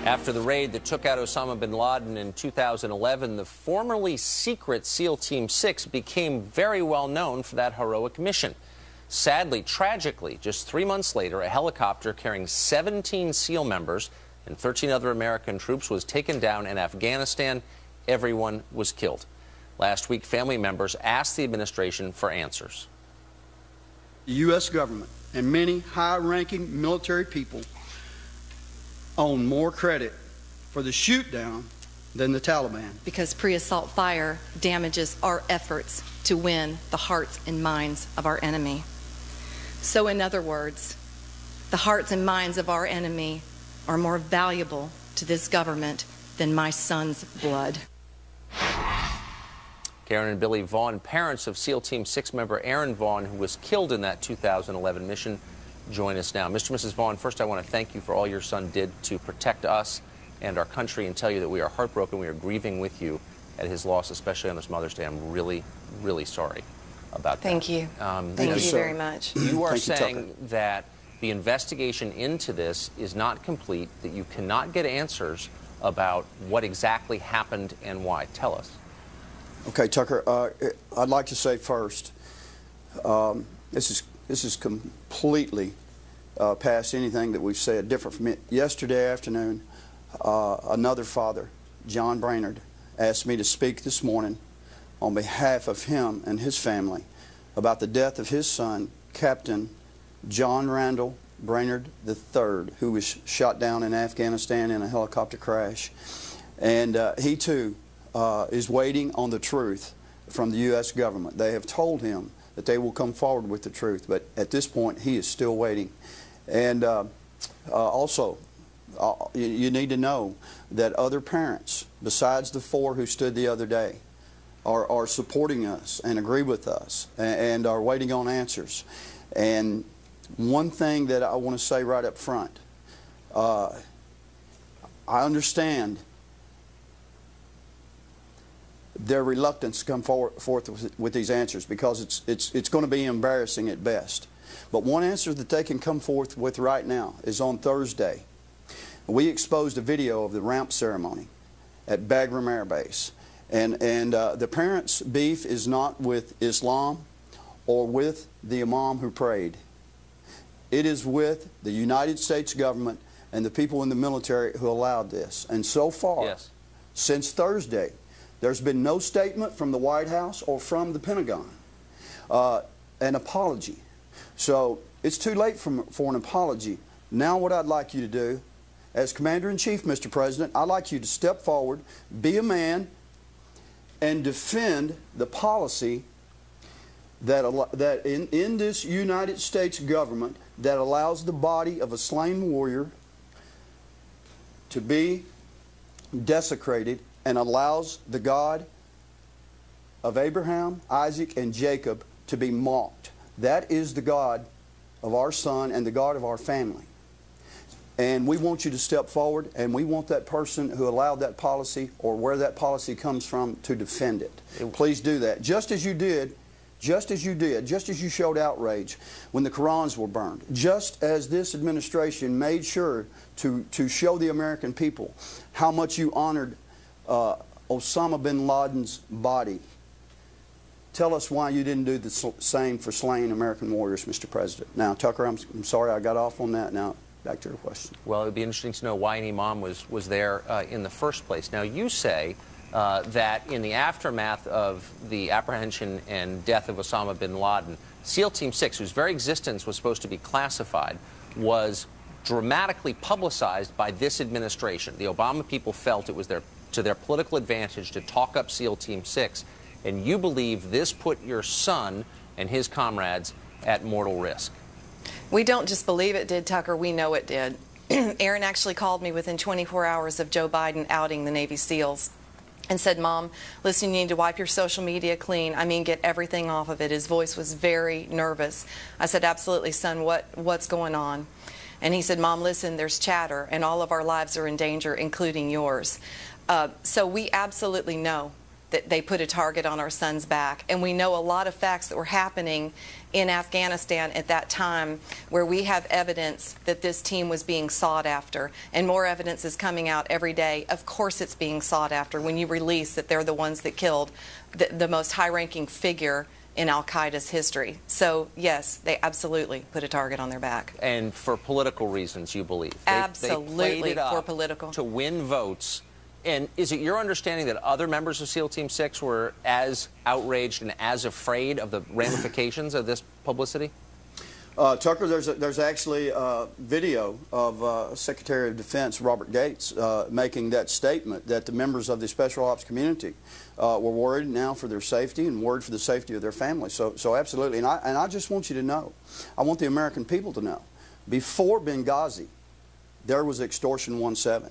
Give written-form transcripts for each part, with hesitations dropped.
After the raid that took out Osama bin Laden in 2011, the formerly secret SEAL Team 6 became very well known for that heroic mission. Sadly, tragically, just 3 months later, a helicopter carrying 17 SEAL members and 13 other American troops was taken down in Afghanistan. Everyone was killed. Last week, family members asked the administration for answers. The U.S. government and many high-ranking military people own more credit for the shoot-down than the Taliban. Because pre-assault fire damages our efforts to win the hearts and minds of our enemy. So in other words, the hearts and minds of our enemy are more valuable to this government than my son's blood. Karen and Billy Vaughn, parents of SEAL Team 6 member Aaron Vaughn, who was killed in that 2011 mission, join us now. Mr. and Mrs. Vaughn, first I want to thank you for all your son did to protect us and our country, and tell you that we are heartbroken. We are grieving with you at his loss, especially on this Mother's Day. I'm really, really sorry about that. Thank you. Thank you very much. You are saying that the investigation into this is not complete, that you cannot get answers about what exactly happened and why. Tell us. Okay, Tucker, I'd like to say first, this is completely past anything that we've said different from it. Yesterday afternoon, another father, John Brainerd, asked me to speak this morning on behalf of him and his family about the death of his son, Captain John Randall Brainerd III, who was shot down in Afghanistan in a helicopter crash. And he too is waiting on the truth from the U.S. government. They have told him that they will come forward with the truth, but at this point he is still waiting. And also, you need to know that other parents, besides the 4 who stood the other day, are supporting us and agree with us and are waiting on answers. And one thing that I want to say right up front, I understand their reluctance to come forth with these answers, because it's going to be embarrassing at best. But one answer that they can come forth with right now is on Thursday. We exposed a video of the ramp ceremony at Bagram Air Base. And the parents' beef is not with Islam or with the imam who prayed. It is with the United States government and the people in the military who allowed this. And so far, since Thursday, there's been no statement from the White House or from the Pentagon, an apology. So it's too late for an apology. Now what I'd like you to do, as Commander-in-Chief, Mr. President, I'd like you to step forward, be a man, and defend the policy that in this United States government that allows the body of a slain warrior to be desecrated and allows the God of Abraham, Isaac, and Jacob to be mocked. That is the God of our son and the God of our family. And we want you to step forward, and we want that person who allowed that policy, or where that policy comes from, to defend it. Please do that. Just as you did, just as you showed outrage when the Qurans were burned, just as this administration made sure to show the American people how much you honored Osama bin Laden's body. Tell us why you didn't do the same for slain American warriors, Mr. President. Now, Tucker, I'm sorry I got off on that. Now, back to your question. Well, it would be interesting to know why an imam was there in the first place. Now, you say that in the aftermath of the apprehension and death of Osama bin Laden, SEAL Team 6, whose very existence was supposed to be classified, was dramatically publicized by this administration. The Obama people felt it was to their political advantage to talk up SEAL Team 6, and you believe this put your son and his comrades at mortal risk. We don't just believe it did, Tucker. We know it did. Aaron actually called me within 24 hours of Joe Biden outing the Navy SEALs and said, "Mom, listen, you need to wipe your social media clean. I mean, get everything off of it." His voice was very nervous. I said, "Absolutely, son, what's going on?" And he said, "Mom, listen, there's chatter, and all of our lives are in danger, including yours." So we absolutely know that they put a target on our son's back. And we know a lot of facts that were happening in Afghanistan at that time where we have evidence that this team was being sought after. And more evidence is coming out every day. Of course it's being sought after when you release that they're the ones that killed the most high-ranking figure in al-Qaeda's history. So, yes, they absolutely put a target on their back. And for political reasons, you believe? Absolutely, they played it up for political. to win votes. And is it your understanding that other members of SEAL Team 6 were as outraged and as afraid of the ramifications of this publicity? Tucker, there's actually a video of Secretary of Defense Robert Gates making that statement that the members of the Special Ops community were worried now for their safety and worried for the safety of their families. So absolutely. And I just want you to know, I want the American people to know, before Benghazi, there was Extortion 17.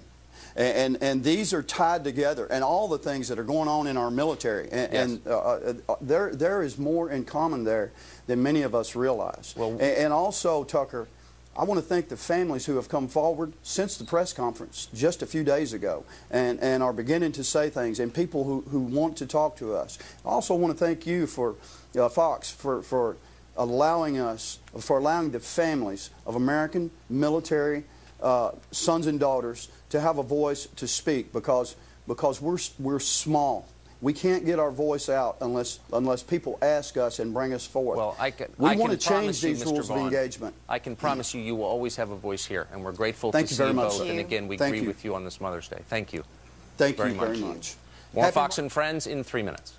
And these are tied together, and all the things that are going on in our military. And there is more in common there than many of us realize. Well, and also, Tucker, I want to thank the families who have come forward since the press conference just a few days ago and are beginning to say things, and people who want to talk to us. I also want to thank you, for Fox, for allowing the families of American military sons and daughters to have a voice to speak, because we're small. We can't get our voice out unless people ask us and bring us forth. Well, we want to change these rules of engagement. I can promise you, you will always have a voice here, and we're grateful Thank to you see very you much. both. And again, we agree with you on this Mother's Day. Thank you. Thank you very much. More Fox and Friends in 3 minutes.